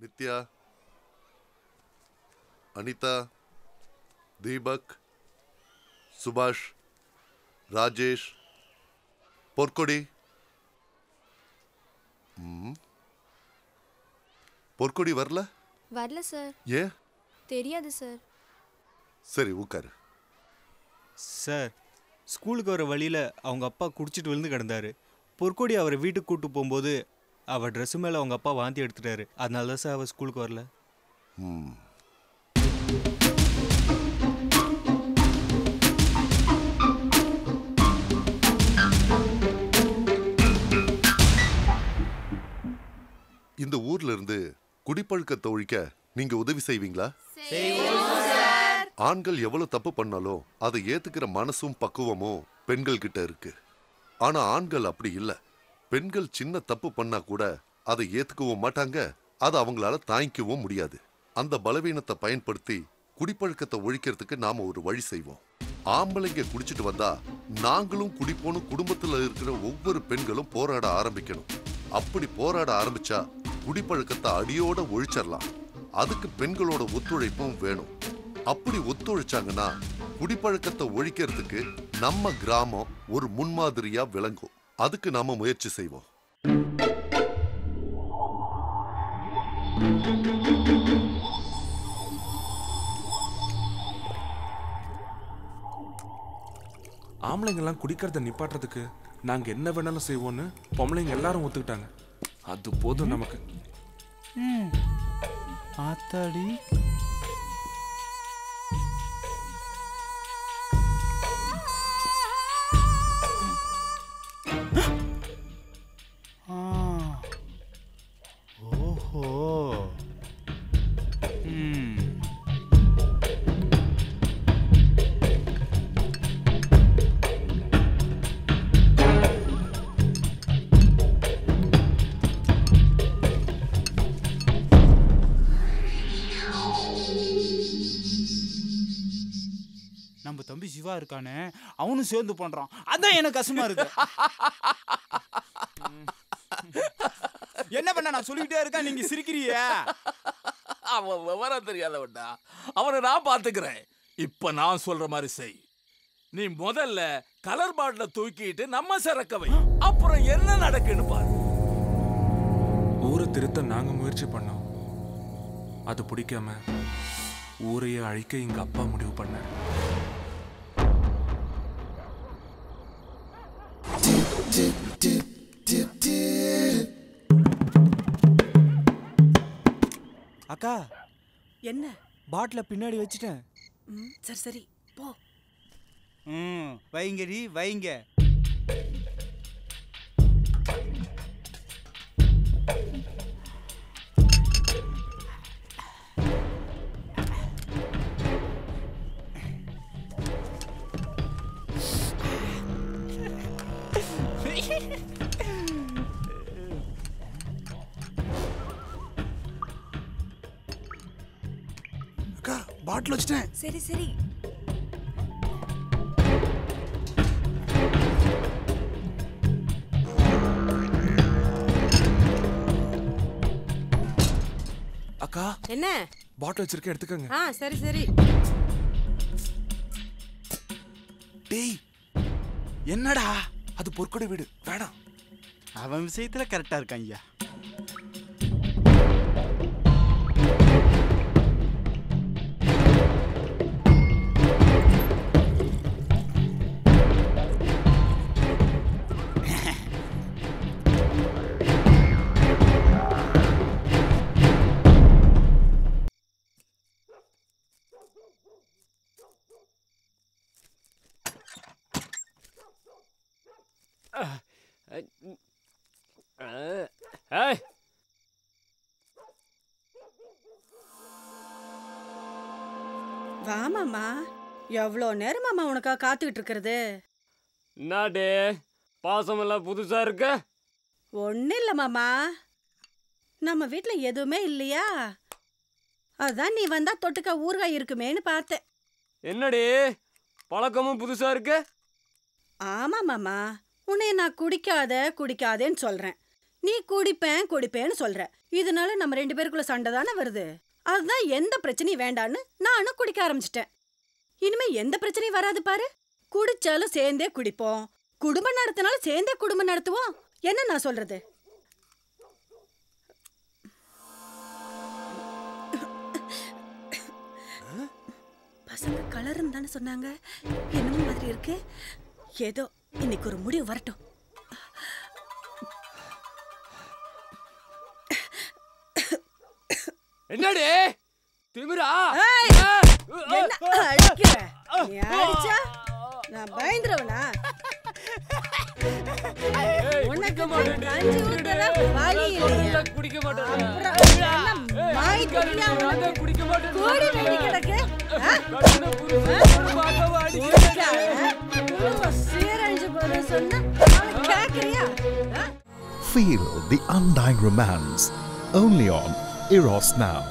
நித்யா, அனிதா, தீபக், சுபாஷ், ராஜேஷ், பொற்கொடி. பொற்கொடி வரல? வரல சார். ஏன்? தெரியாது சார். சரி, உட்காரு. சார், ஸ்கூலுக்கு வர வழியில் அவங்க அப்பா குடிச்சிட்டு விழுந்து கிடந்தாரு. பொற்கொடி அவரை வீட்டுக்கு கூப்பிட்டு போகும்போது அவள் ட்ரெஸ்ஸு மேலே அவங்க அப்பா வாந்தி எடுத்துட்டாரு. அதனால தான் சார் அவள் ஸ்கூலுக்கு வரல. இந்த ஊர்ல இருந்து குடிப்பழக்கத்தை ஒழிக்க நீங்க உதவி செய்வீங்களா? ஆண்கள் எவ்வளவு தப்பு பண்ணாலும் அதை ஏத்துக்கிற மனசும் பக்குவமும் பெண்கள் கிட்ட இருக்கு. ஆனா ஆண்கள் அப்படி இல்ல. பெண்கள் சின்ன தப்பு பண்ணா கூட அதை ஏத்துக்கவும் மாட்டாங்க, அதை அவங்களால தாங்கிக்கவும் முடியாது. அந்த பலவீனத்தை பயன்படுத்தி குடிப்பழக்கத்தை ஒழிக்கிறதுக்கு நாம ஒரு வழி செய்வோம். ஆம்பளைங்க குடிச்சிட்டு வந்தா நாங்களும் குடிப்போன்னு குடும்பத்துல இருக்கிற ஒவ்வொரு பெண்களும் போராட ஆரம்பிக்கணும். அப்படி போராட ஆரம்பிச்சா குடிப்பழக்கத்தை அடியோட ஒழிச்சிடலாம். அதுக்கு பெண்களோட ஒத்துழைப்பும் வேணும். அப்படி ஒத்துழைச்சாங்கன்னா குடிப்பழக்கத்தை ஒழிக்கிறதுக்கு நம்ம கிராமம் ஒரு முன்மாதிரியா விளங்கும். அதுக்கு நாம முயற்சி செய்வோம். ஆம்பளைங்கெல்லாம் குடிக்கிறத நிப்பாட்டுறதுக்கு நாங்க என்ன வேணாலும் செய்வோம்னு பொம்பளைங்க எல்லாரும் ஒத்துக்கிட்டாங்க. அது போதும் நமக்கு. ஆத்தாடி, ஓஹோ, நம்ம தம்பி சிவா இருக்கானே, அவனும் சேர்ந்து பண்றான். அதான் எனக்கு கஷ்டமா இருக்கு. என்ன பண்ண நான் சொல்லிக்கிட்டே இருக்கேன், நீங்க சிரிக்கிறிய. அவன் விவரம் தெரியாதவன்டா. அவனை நான் பாத்துக்கிறேன். இப்ப நான் சொல்ற மாதிரி செய். நீ முதல்ல கலர் பாட்டில தூக்கிட்டு நம்ம சரக்கவை, அப்புறம் என்ன நடக்குன்னு பாரு. ஊரை திருத்த நாங்க முயற்சி பண்ணோம். அது பிடிக்காம ஊரையே அழிக்க எங்க அப்பா முடிவு பண்ணார். அக்கா, என்ன? பாட்டில பின்னாடி வச்சுட்டேன். சரி சரி போ. வைங்கடி வைங்க. அக்கா, பாட்டில் வச்சுட்டேன். சரி சரி. அக்கா, என்ன? பாட்டில் வச்சிருக்கேன், எடுத்துக்கங்க. சரி சரி. டேய், என்னடா அது? பொற்கொடி வீடு வேணாம். அவன் விஷயத்துல கரெக்டா இருக்கான் ஐயா. வா மாமா. எவ்வளோ நேரம் மாமா உனக்கா காத்துக்கிட்டு இருக்கிறது? நாடே பாசம் எல்லாம் புதுசா இருக்க. ஒன்னும் இல்ல மாமா, நம்ம வீட்டுல எதுவுமே இல்லையா, அதான் நீ வந்தா தொட்டுக்க ஊறுகாய் இருக்குமேன்னு பார்த்தேன். என்னடி பழக்கமும் புதுசா இருக்கு? ஆமா மாமா, உன்னை நான் குடிக்காதேன்னு சொல்றேன். நீ குடிப்பேன்னு சொல்ற. இதனால நம்ம 2 பேருக்குள்ள சண்டை தானே வருது. அதுதான் எந்த பிரச்சனையும் வேண்டான்னு நானும் குடிக்க ஆரம்பிச்சிட்டேன். இனிமே எந்த பிரச்சனையும் வராது பாரு. குடிச்சாலும் சேர்ந்தே குடிப்போம், குடும்பம் நடத்தினாலும் சேர்ந்தே குடும்பம் நடத்துவோம். என்ன நான் சொல்றது? பசங்க கலர்னு தானே சொன்னாங்க. என்னமோ மாதிரி இருக்கு. ஏதோ இன்னைக்கு ஒரு முடிவு வரட்டும். என்னடி திமிரா? என்ன அடிக்கிற? நீ அடிச்சா நான் பயந்துருவனா? உனக்கு கஞ்சி ஊத்தல வலி இல்லையா? குடிக்க மாட்டேன். குடிக்க மாட்டேன். கோடி வெடி கிடக்கு. சீரழிஞ்சு போற சொன்னா கேக்குறியா? Feel the undying romance only on Eros Now.